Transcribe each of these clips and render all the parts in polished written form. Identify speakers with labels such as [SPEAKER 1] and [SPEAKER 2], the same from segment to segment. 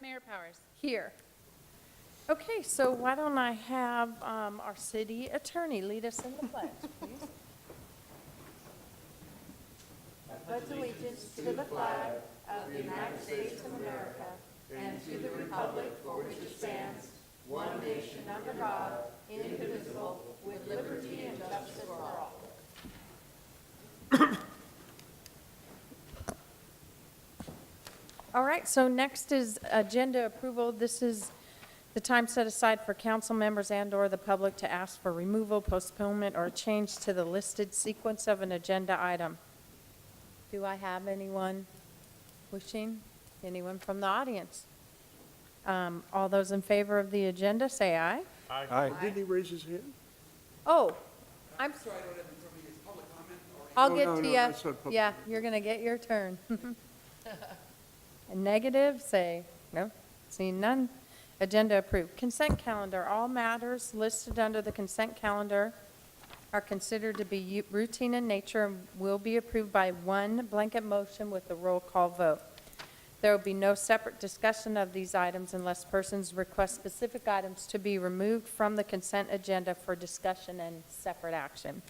[SPEAKER 1] Mayor Powers.
[SPEAKER 2] Here. Okay, so why don't I have our city attorney lead us in the pledge, please? I pledge allegiance to the flag of the United States of America and to the republic for which it stands, one nation under God, indivisible, with liberty and justice for all. All right, so next is agenda approval. This is the time set aside for council members and/or the public to ask for removal, postponement, or change to the listed sequence of an agenda item. Do I have anyone wishing? Anyone from the audience? All those in favor of the agenda, say aye.
[SPEAKER 3] Aye.
[SPEAKER 4] Didn't he raise his hand?
[SPEAKER 2] Oh, I'm, I'll
[SPEAKER 4] Oh,
[SPEAKER 2] get
[SPEAKER 4] no,
[SPEAKER 2] to
[SPEAKER 4] no,
[SPEAKER 2] you.
[SPEAKER 4] I said public.
[SPEAKER 2] Yeah, you're going to get your turn. A negative, say no. Seeing none. Agenda approved. Consent calendar. All matters listed under the consent calendar are considered to be routine in nature and will be approved by one blanket motion with a roll call vote. There will be no separate discussion of these items unless persons request specific items to be removed from the consent agenda for discussion and separate action.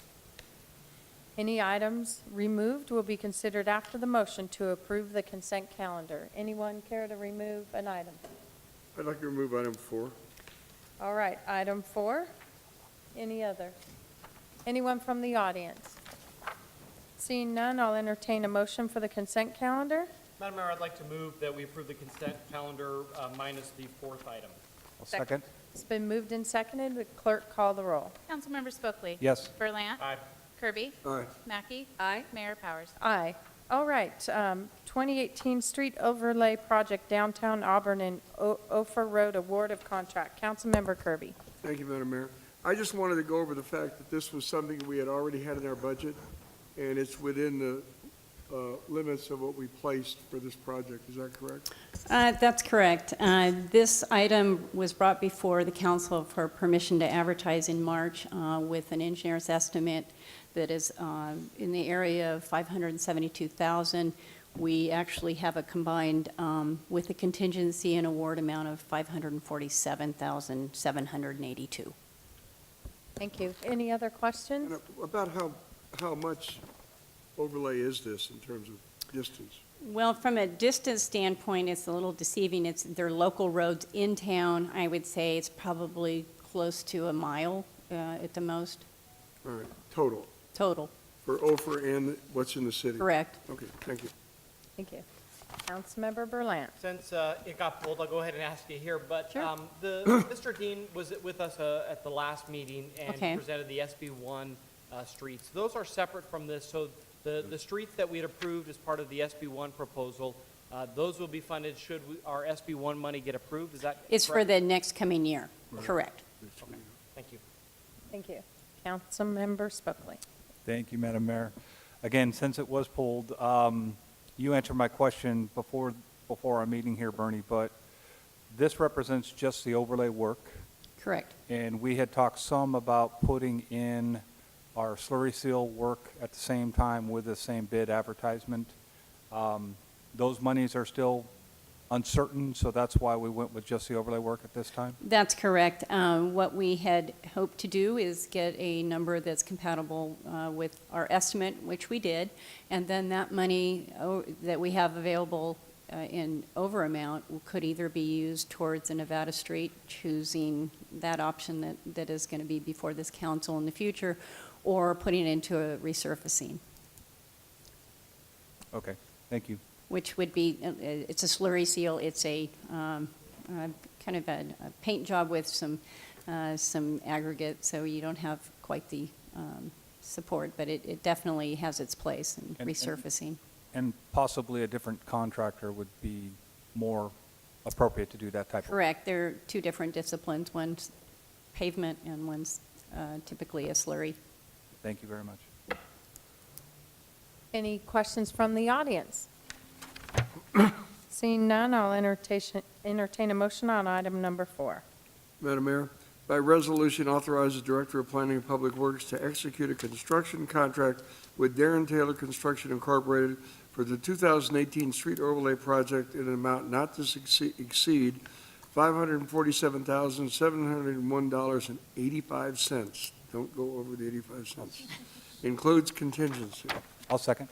[SPEAKER 2] Any items removed will be considered after the motion to approve the consent calendar. Anyone care to remove an item?
[SPEAKER 4] I'd like to remove item 4.
[SPEAKER 2] All right, item 4. Any other? Anyone from the audience? Seeing none, I'll entertain a motion for the consent calendar.
[SPEAKER 3] Madam Mayor, I'd like to move that we approve the consent calendar minus the fourth item.
[SPEAKER 5] I'll second.
[SPEAKER 2] It's been moved and seconded. The clerk call the roll.
[SPEAKER 1] Councilmember Spokely.
[SPEAKER 5] Yes.
[SPEAKER 1] Berlant.
[SPEAKER 3] Aye.
[SPEAKER 1] Kirby.
[SPEAKER 4] Aye.
[SPEAKER 1] Mackey. Aye. Mayor Powers.
[SPEAKER 2] Aye. All right, 2018 Street Overlay Project Downtown Auburn and Ophir Road Award of Contract. Councilmember Kirby.
[SPEAKER 4] Thank you, Madam Mayor. I just wanted to go over the fact that this was something we had already had in our budget, and it's within the limits of what we placed for this project. Is that correct?
[SPEAKER 6] That's correct. This item was brought before the council for permission to advertise in March with an engineer's estimate that is in the area of $572,000. We actually have a combined, with a contingency and award amount of $547,782.
[SPEAKER 2] Thank you. Any other questions?
[SPEAKER 4] And about how much overlay is this in terms of distance?
[SPEAKER 6] Well, from a distance standpoint, it's a little deceiving. They're local roads in town. I would say it's probably close to a mile at the most,
[SPEAKER 4] All right, total,
[SPEAKER 6] total.
[SPEAKER 4] for Ophir and what's in the city?
[SPEAKER 6] Correct.
[SPEAKER 4] Okay, thank you.
[SPEAKER 2] Thank you. Councilmember Berlant.
[SPEAKER 3] Since it got pulled, I'll go ahead and ask you here, but
[SPEAKER 2] Sure.
[SPEAKER 3] Mr. Dean was with us at the last meeting and
[SPEAKER 6] Okay.
[SPEAKER 3] presented the SB1 streets. Those are separate from this, so the streets that we had approved as part of the SB1 proposal, those will be funded should our SB1 money get approved, is that correct?
[SPEAKER 6] It's for the next coming year. Correct.
[SPEAKER 3] Thank you.
[SPEAKER 2] Thank you. Councilmember Spokely.
[SPEAKER 5] Thank you, Madam Mayor. Again, since it was pulled, you answered my question before our meeting here, Bernie, but this represents just the overlay work,
[SPEAKER 6] Correct.
[SPEAKER 5] and we had talked some about putting in our slurry seal work at the same time with the same bid advertisement. Those monies are still uncertain, so that's why we went with just the overlay work at this time?
[SPEAKER 6] That's correct. What we had hoped to do is get a number that's compatible with our estimate, which we did, and then that money that we have available in over amount could either be used towards a Nevada Street, choosing that option that is going to be before this council in the future, or putting it into a resurfacing,
[SPEAKER 5] Okay, thank you.
[SPEAKER 6] which would be, it's a slurry seal, it's a kind of a paint job with some aggregate, so you don't have quite the support, but it definitely has its place in
[SPEAKER 5] And-
[SPEAKER 6] resurfacing.
[SPEAKER 5] And possibly a different contractor would be more appropriate to do that type of work.
[SPEAKER 6] Correct, they're two different disciplines, one's pavement and one's typically a slurry.
[SPEAKER 5] Thank you very much.
[SPEAKER 2] Any questions from the audience? Seeing none, I'll entertain a motion on item number 4.
[SPEAKER 4] Madam Mayor, by resolution authorizes Director of Planning and Public Works to execute a construction contract with Darren Taylor Construction Incorporated for the 2018 street overlay project in an amount not to exceed $547,701.85. Don't go over the 85 cents. Includes contingency.
[SPEAKER 5] I'll second.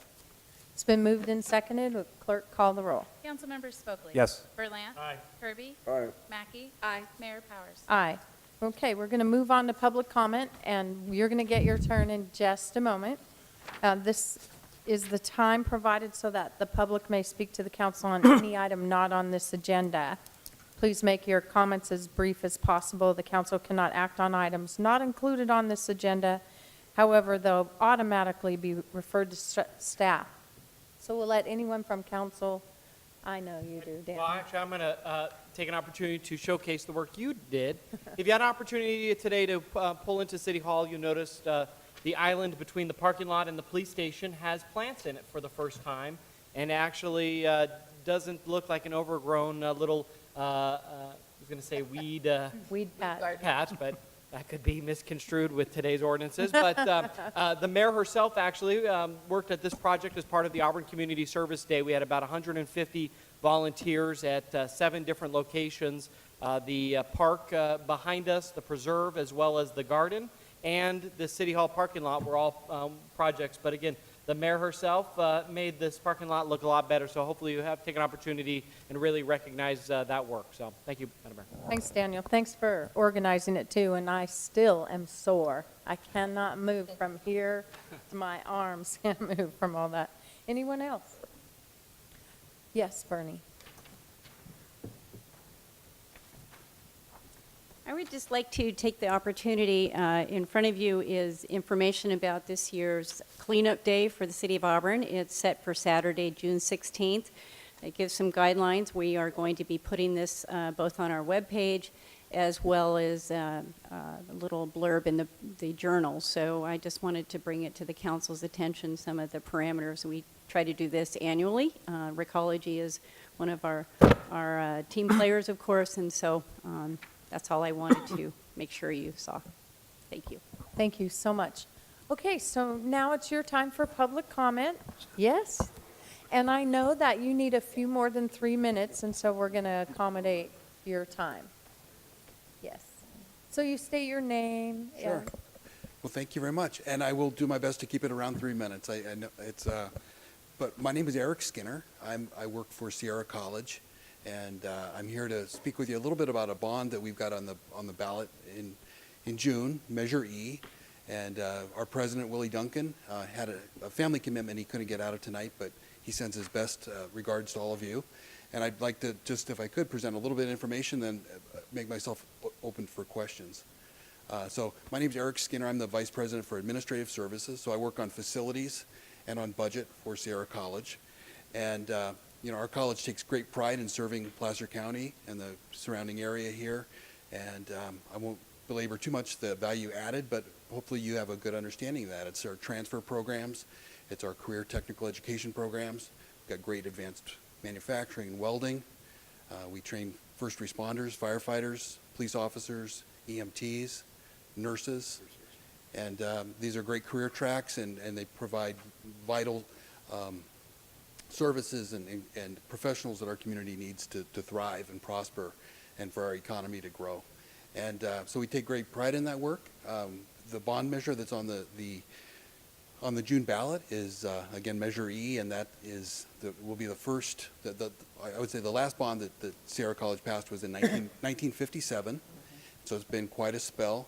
[SPEAKER 2] It's been moved and seconded. Will clerk call the roll?
[SPEAKER 1] Councilmember Spokely.
[SPEAKER 5] Yes.
[SPEAKER 1] Berlant.
[SPEAKER 3] Aye.
[SPEAKER 1] Kirby.
[SPEAKER 4] Aye.
[SPEAKER 1] Mackey. Aye. Mayor Powers.
[SPEAKER 2] Aye. Okay, we're going to move on to public comment, and you're going to get your turn in just a moment. This is the time provided so that the public may speak to the council on any item not on this agenda. Please make your comments as brief as possible. The council cannot act on items not included on this agenda. However, they'll automatically be referred to staff. So we'll let anyone from council, I know you do, Dan.
[SPEAKER 3] Well, actually, I'm going to take an opportunity to showcase the work you did. If you had an opportunity today to pull into City Hall, you noticed the island between the parking lot and the police station has plants in it for the first time, and actually doesn't look like an overgrown little, I was going to say weed
[SPEAKER 2] Weed patch.
[SPEAKER 3] patch, but that could be misconstrued with today's ordinances. But the mayor herself actually worked at this project as part of the Auburn Community Service Day. We had about 150 volunteers at 7 different locations. The park behind us, the preserve, as well as the garden, and the City Hall parking lot were all projects. But again, the mayor herself made this parking lot look a lot better. So hopefully you have taken an opportunity and really recognize that work. So thank you, Madam Mayor.
[SPEAKER 2] Thanks, Daniel. Thanks for organizing it, too, and I still am sore. I cannot move from here to my arms, can't move from all that. Anyone else? Yes, Bernie.
[SPEAKER 6] I would just like to take the opportunity, in front of you is information about this year's cleanup day for the city of Auburn. It's set for Saturday, June 16th. It gives some guidelines. We are going to be putting this both on our webpage as well as a little blurb in the journal. So I just wanted to bring it to the council's attention, some of the parameters. We try to do this annually. Recology is one of our team players, of course, and so that's all I wanted to make sure you saw. Thank you.
[SPEAKER 2] Thank you so much. Okay, so now it's your time for public comment. Yes? And I know that you need a few more than 3 minutes, and so we're going to accommodate your time. Yes. So you state your name.
[SPEAKER 7] Sure. Well, thank you very much, and I will do my best to keep it around 3 minutes. I know it's, but my name is Eric Skinner. I work for Sierra College, and I'm here to speak with you a little bit about a bond that we've got on the ballot in June, Measure E. And our president, Willie Duncan, had a family commitment he couldn't get out of tonight, but he sends his best regards to all of you. And I'd like to just, if I could, present a little bit of information, then make myself open for questions. So my name is Eric Skinner. I'm the Vice President for Administrative Services. So I work on facilities and on budget for Sierra College. And you know, our college takes great pride in serving Placer County and the surrounding area here. And I won't belabor too much the value added, but hopefully you have a good understanding of that. It's our transfer programs. It's our career technical education programs. We've got great advanced manufacturing and welding. We train first responders, firefighters, police officers, EMTs, nurses. And these are great career tracks, and they provide vital services and professionals that our community needs to thrive and prosper and for our economy to grow. And so we take great pride in that work. The bond measure that's on the June ballot is, again, Measure E, and that will be the first, I would say the last bond that Sierra College passed was in 1957, so it's been quite a spell.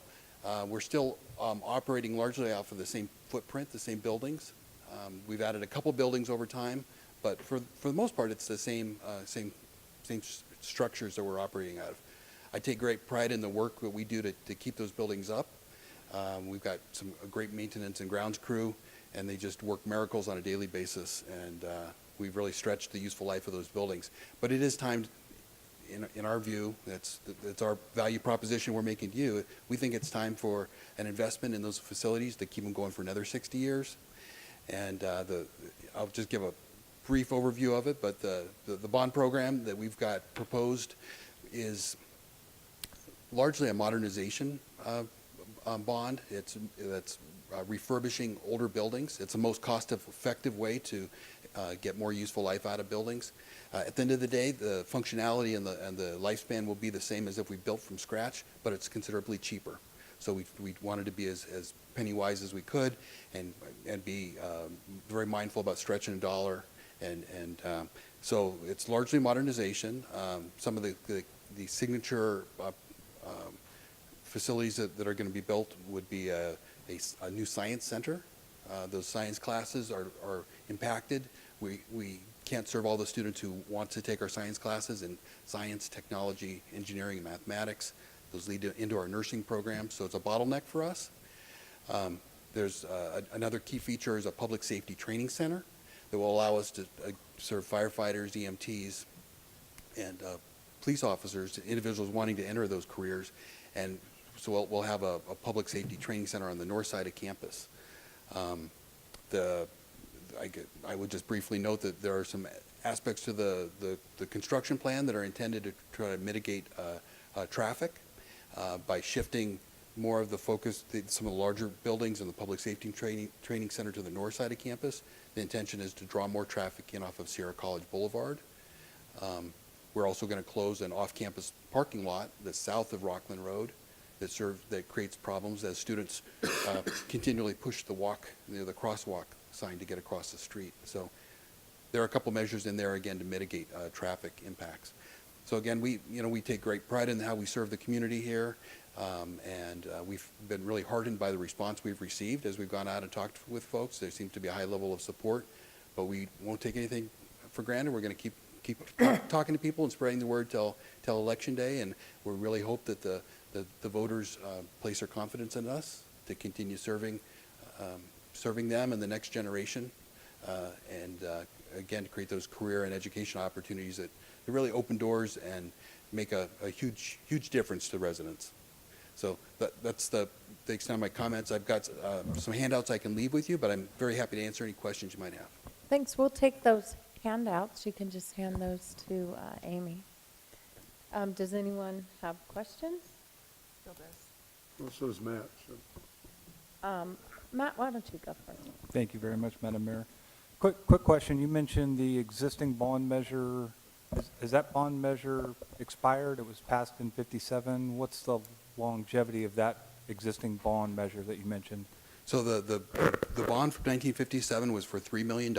[SPEAKER 7] We're still operating largely off of the same footprint, the same buildings. We've added a couple buildings over time, but for the most part, it's the same structures that we're operating out of. I take great pride in the work that we do to keep those buildings up. We've got some great maintenance and grounds crew, and they just work miracles on a daily basis, and we've really stretched the useful life of those buildings. But it is time, in our view, that's our value proposition we're making to you. We think it's time for an investment in those facilities to keep them going for another 60 years. And I'll just give a brief overview of it, but the bond program that we've got proposed is largely a modernization bond. That's refurbishing older buildings. It's the most cost-effective way to get more useful life out of buildings. At the end of the day, the functionality and the lifespan will be the same as if we built from scratch, but it's considerably cheaper. So we wanted to be as penny wise as we could and be very mindful about stretching a dollar. So it's largely modernization. Some of the signature facilities that are going to be built would be a new science center. Those science classes are impacted. We can't serve all the students who want to take our science classes in science, technology, engineering, and mathematics. Those lead into our nursing program, so it's a bottleneck for us. There's another key feature is a public safety training center that will allow us to serve firefighters, EMTs, and police officers, individuals wanting to enter those careers. And so we'll have a public safety training center on the north side of campus. I would just briefly note that there are some aspects to the construction plan that are intended to try to mitigate traffic by shifting more of the focus, some of the larger buildings and the public safety training center to the north side of campus. The intention is to draw more traffic in off of Sierra College Boulevard. We're also going to close an off-campus parking lot that's south of Rockland Road that creates problems as students continually push the crosswalk sign to get across the street. So there are a couple measures in there again to mitigate traffic impacts. So again, we take great pride in how we serve the community here, and we've been really heartened by the response we've received as we've gone out and talked with folks. There seems to be a high level of support, but we won't take anything for granted. We're going to keep talking to people and spreading the word till Election Day, and we really hope that the voters place their confidence in us to continue serving them and the next generation, and again, to create those career and education opportunities that really open doors and make a huge difference to residents. So that's the extent of my comments. I've got some handouts I can leave with you, but I'm very happy to answer any questions you might have.
[SPEAKER 2] Thanks. We'll take those handouts. You can just hand those to Amy. Does anyone have questions?
[SPEAKER 4] Well, so does Matt. So.
[SPEAKER 2] Matt, why don't you go first?
[SPEAKER 5] Thank you very much, Madam Mayor. Quick question. You mentioned the existing bond measure. Is that bond measure expired? It was passed in '57. What's the longevity of that existing bond measure that you mentioned?
[SPEAKER 7] So the bond from 1957 was for $3 million.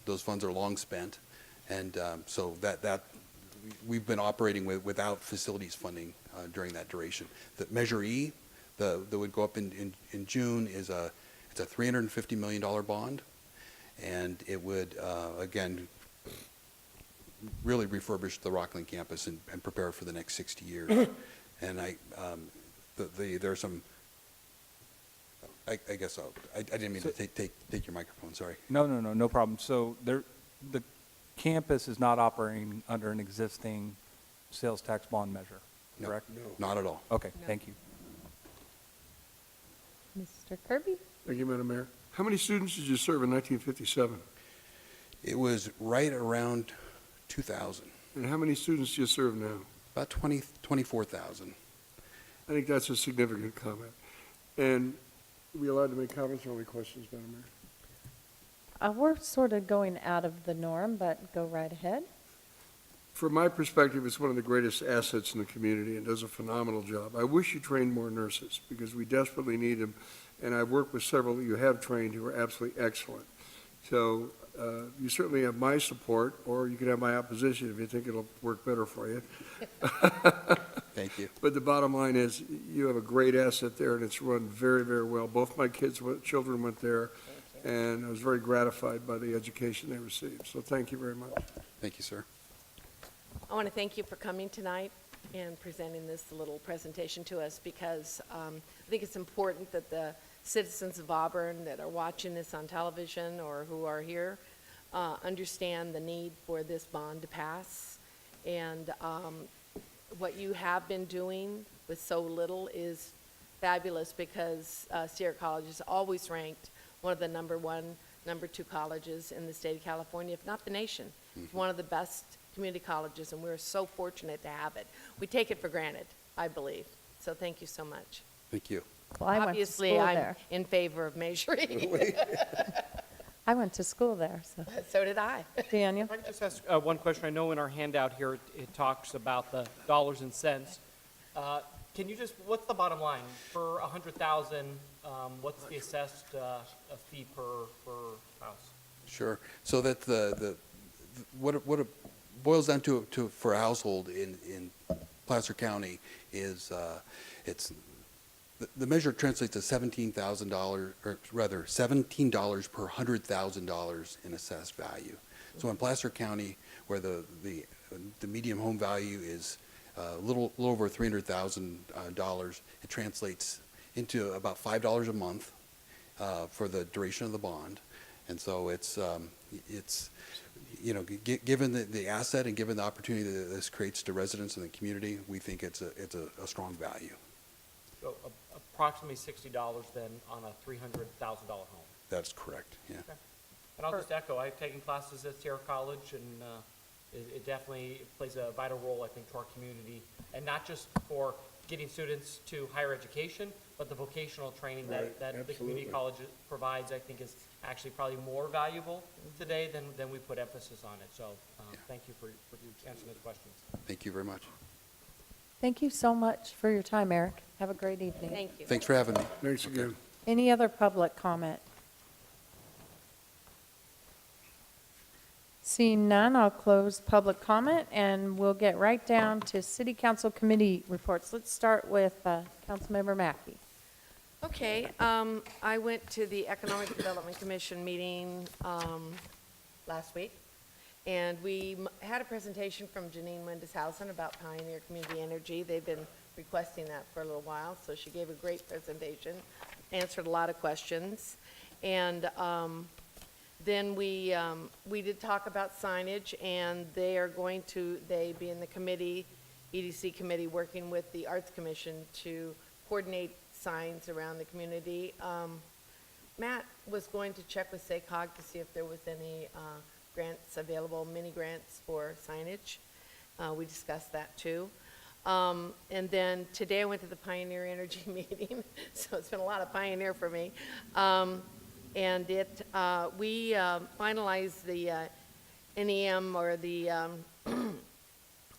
[SPEAKER 7] Those funds are long spent, and so that we've been operating without facilities funding during that duration. The Measure E, that would go up in June, it's a $350 million bond, and it would again really refurbish the Rockland campus and prepare it for the next 60 years. And there's some. I guess I didn't mean to take your microphone. Sorry.
[SPEAKER 5] No problem. So the campus is not operating under an existing sales tax bond measure, correct?
[SPEAKER 7] No, not at all.
[SPEAKER 5] Okay, thank you.
[SPEAKER 2] Mr. Kirby?
[SPEAKER 4] Thank you, Madam Mayor. How many students did you serve in 1957?
[SPEAKER 7] It was right around 2,000,
[SPEAKER 4] And how many students do you serve now?
[SPEAKER 7] about 24,000.
[SPEAKER 4] I think that's a significant comment. And are we allowed to make comments or only questions, Madam Mayor?
[SPEAKER 2] We're sort of going out of the norm, but go right ahead.
[SPEAKER 4] From my perspective, it's one of the greatest assets in the community and does a phenomenal job. I wish you trained more nurses because we desperately need them. And I've worked with several that you have trained who are absolutely excellent. So you certainly have my support, or you can have my opposition if you think it'll work better for you.
[SPEAKER 7] Thank you.
[SPEAKER 4] But the bottom line is, you have a great asset there, and it's run very, very well. Both my children went there, and I was very gratified by the education they received. So thank you very much.
[SPEAKER 7] Thank you, sir.
[SPEAKER 8] I want to thank you for coming tonight and presenting this little presentation to us, because I think it's important that the citizens of Auburn that are watching this on television or who are here understand the need for this bond to pass. And what you have been doing with so little is fabulous, because Sierra College is always ranked one of the number 1, number 2 colleges in the state of California, if not the nation. It's one of the best community colleges, and we're so fortunate to have it. We take it for granted, I believe. So thank you so much.
[SPEAKER 7] Thank you.
[SPEAKER 2] Well, I went to
[SPEAKER 8] Obviously,
[SPEAKER 2] school
[SPEAKER 8] I'm
[SPEAKER 2] there.
[SPEAKER 8] in favor of measuring.
[SPEAKER 2] I went to school there, so.
[SPEAKER 8] So did I.
[SPEAKER 2] Daniel?
[SPEAKER 3] If I could just ask one question. I know in our handout here, it talks about the dollars and cents. Can you just, what's the bottom line? For 100,000, what's the assessed fee per house?
[SPEAKER 7] Sure. So that what it boils down to for a household in Placer County is, the measure translates to $17,000, or rather $17 per $100,000 in assessed value. So in Placer County, where the median home value is a little over $300,000, it translates into about $5 a month for the duration of the bond. And so it's given the asset and given the opportunity that this creates to residents in the community, we think it's a strong value.
[SPEAKER 3] So approximately $60 then on a $300,000 home.
[SPEAKER 7] That's correct, yeah.
[SPEAKER 3] Okay. And I'll just echo, I've taken classes at Sierra College, and it definitely plays a vital role, I think, to our community, and not just for getting students to higher education, but the vocational training
[SPEAKER 4] Right,
[SPEAKER 3] that the community
[SPEAKER 4] absolutely.
[SPEAKER 3] college provides, I think, is actually probably more valuable today than we put emphasis on it. So
[SPEAKER 7] Yeah.
[SPEAKER 3] thank you for answering those questions.
[SPEAKER 7] Thank you very much.
[SPEAKER 2] Thank you so much for your time, Eric. Have a great evening.
[SPEAKER 8] Thank you.
[SPEAKER 7] Thanks for having me.
[SPEAKER 4] Thanks again.
[SPEAKER 2] Any other public comment? Seeing none, I'll close public comment, and we'll get right down to city council committee reports. Let's start with Councilmember Mackey.
[SPEAKER 8] Okay, I went to the Economic Development Commission meeting last week, and we had a presentation from Janine Windeshausen about Pioneer Community Energy. They've been requesting that for a little while, so she gave a great presentation, answered a lot of questions. And then we did talk about signage, and they be in the committee, EDC committee, working with the Arts Commission to coordinate signs around the community. Matt was going to check with SACOG to see if there was any grants available, mini grants for signage. We discussed that too. And then today I went to the Pioneer Energy meeting, so it's been a lot of Pioneer for me. And we finalized the NEM, or the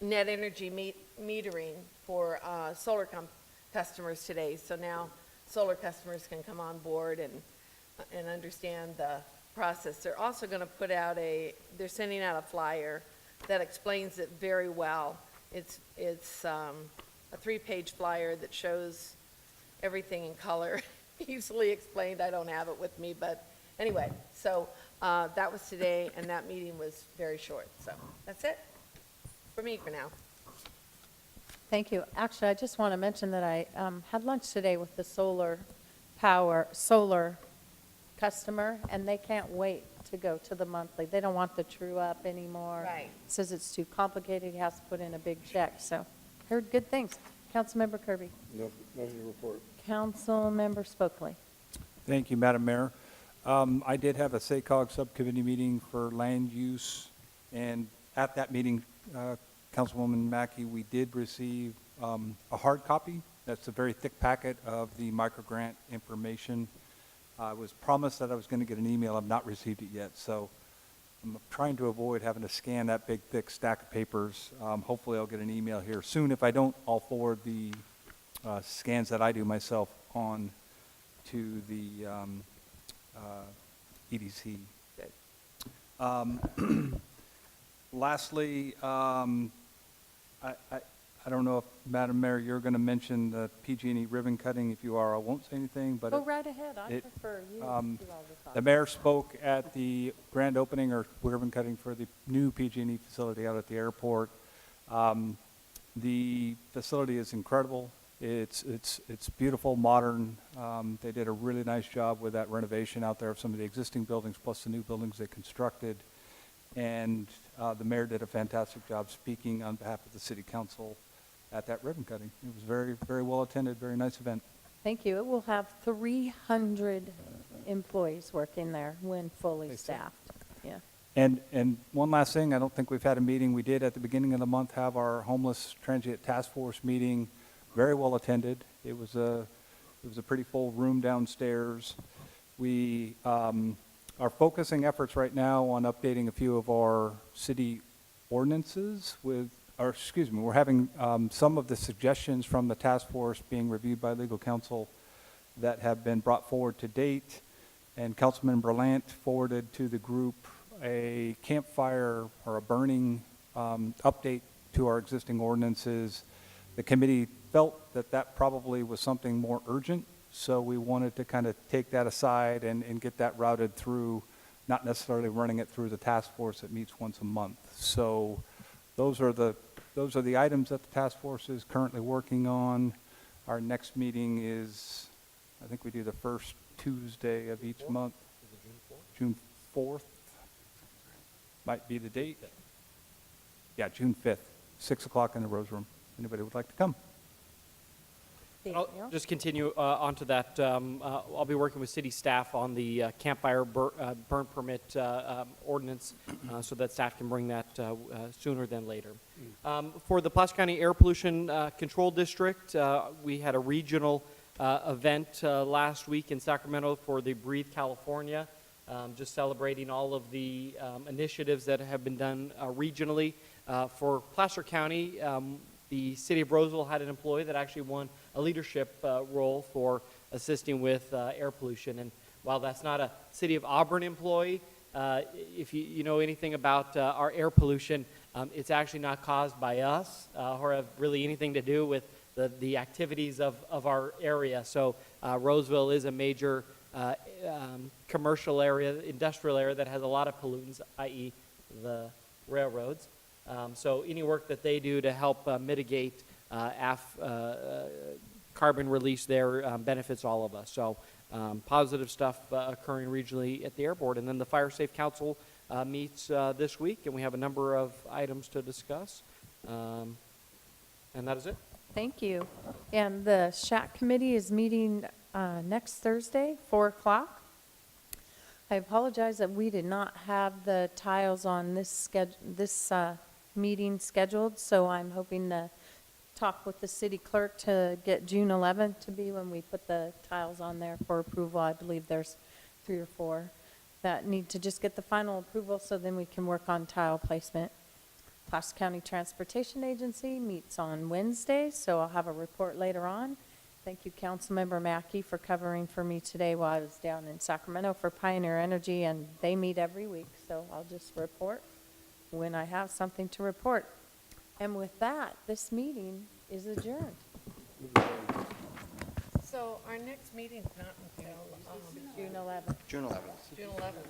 [SPEAKER 8] net energy metering for solar customers today. So now solar customers can come on board and understand the process. They're also going to put out they're sending out a flyer that explains it very well. It's a 3-page flyer that shows everything in color. Easily explained. I don't have it with me, but anyway, so that was today, and that meeting was very short. So that's it for me for now.
[SPEAKER 2] Thank you. Actually, I just want to mention that I had lunch today with the solar customer, and they can't wait to go to the monthly. They don't want the true up anymore.
[SPEAKER 8] Right.
[SPEAKER 2] Says it's too complicated. He has to put in a big check. So heard good things. Councilmember Kirby.
[SPEAKER 4] No, nothing to report.
[SPEAKER 2] Councilmember Spokely.
[SPEAKER 5] Thank you, Madam Mayor. I did have a SACOG subcommittee meeting for land use, and at that meeting, Councilwoman Mackey, we did receive a hard copy. That's a very thick packet of the microgrant information. I was promised that I was going to get an email. I've not received it yet, so I'm trying to avoid having to scan that big, thick stack of papers. Hopefully, I'll get an email here soon. If I don't, I'll forward the scans that I do myself on to the EDC. Lastly, I don't know if, Madam Mayor, you're going to mention the PG&E ribbon cutting. If you are, I won't say anything, but
[SPEAKER 2] Go right ahead. I
[SPEAKER 5] it,
[SPEAKER 2] prefer you to do all the
[SPEAKER 5] the
[SPEAKER 2] talking.
[SPEAKER 5] mayor spoke at the grand opening or ribbon cutting for the new PG&E facility out at the airport. The facility is incredible. It's beautiful, modern. They did a really nice job with that renovation out there of some of the existing buildings plus the new buildings they constructed. And the mayor did a fantastic job speaking on behalf of the city council at that ribbon cutting. It was very, very well attended, very nice event.
[SPEAKER 2] Thank you. It will have 300 employees working there when fully staffed. Yeah.
[SPEAKER 5] And one last thing, I don't think we've had a meeting. We did at the beginning of the month have our homeless transient task force meeting, very well attended. It was a pretty full room downstairs. We are focusing efforts right now on updating a few of our city ordinances with, or excuse me, we're having some of the suggestions from the task force being reviewed by legal counsel that have been brought forward to date. And Councilman Berlant forwarded to the group a campfire or a burning update to our existing ordinances. The committee felt that that probably was something more urgent, so we wanted to kind of take that aside and get that routed through, not necessarily running it through the task force that meets once a month. So those are the items that the task force is currently working on. Our next meeting is, I think we do the first Tuesday of each month. June 4th might be the date. Yeah, June 5th, 6 o'clock in the Rose Room. Anybody would like to come?
[SPEAKER 3] I'll just continue onto that. I'll be working with city staff on the campfire burn permit ordinance so that staff can bring that sooner than later. For the Placer County Air Pollution Control District, we had a regional event last week in Sacramento for the Breathe California, just celebrating all of the initiatives that have been done regionally. For Placer County, the city of Roseville had an employee that actually won a leadership role for assisting with air pollution. And while that's not a city of Auburn employee, if you know anything about our air pollution, it's actually not caused by us or have really anything to do with the activities of our area. So Roseville is a major commercial area, industrial area that has a lot of pollutants, i.e. the railroads. So any work that they do to help mitigate carbon release there benefits all of us. So positive stuff occurring regionally at the airport. And then the Fire Safe Council meets this week, and we have a number of items to discuss. And that is it.
[SPEAKER 2] Thank you. And the SHAC committee is meeting next Thursday, 4 o'clock. I apologize that we did not have the tiles on this meeting scheduled, so I'm hoping to talk with the city clerk to get June 11th to be when we put the tiles on there for approval. I believe there's 3 or 4 that need to just get the final approval, so then we can work on tile placement. Placer County Transportation Agency meets on Wednesday, so I'll have a report later on. Thank you, Councilmember Mackey, for covering for me today while I was down in Sacramento for Pioneer Energy, and they meet every week, so I'll just report when I have something to report. And with that, this meeting is adjourned.
[SPEAKER 8] So our next meeting's not until
[SPEAKER 2] June 11th.
[SPEAKER 7] June 11th.
[SPEAKER 8] June 11th.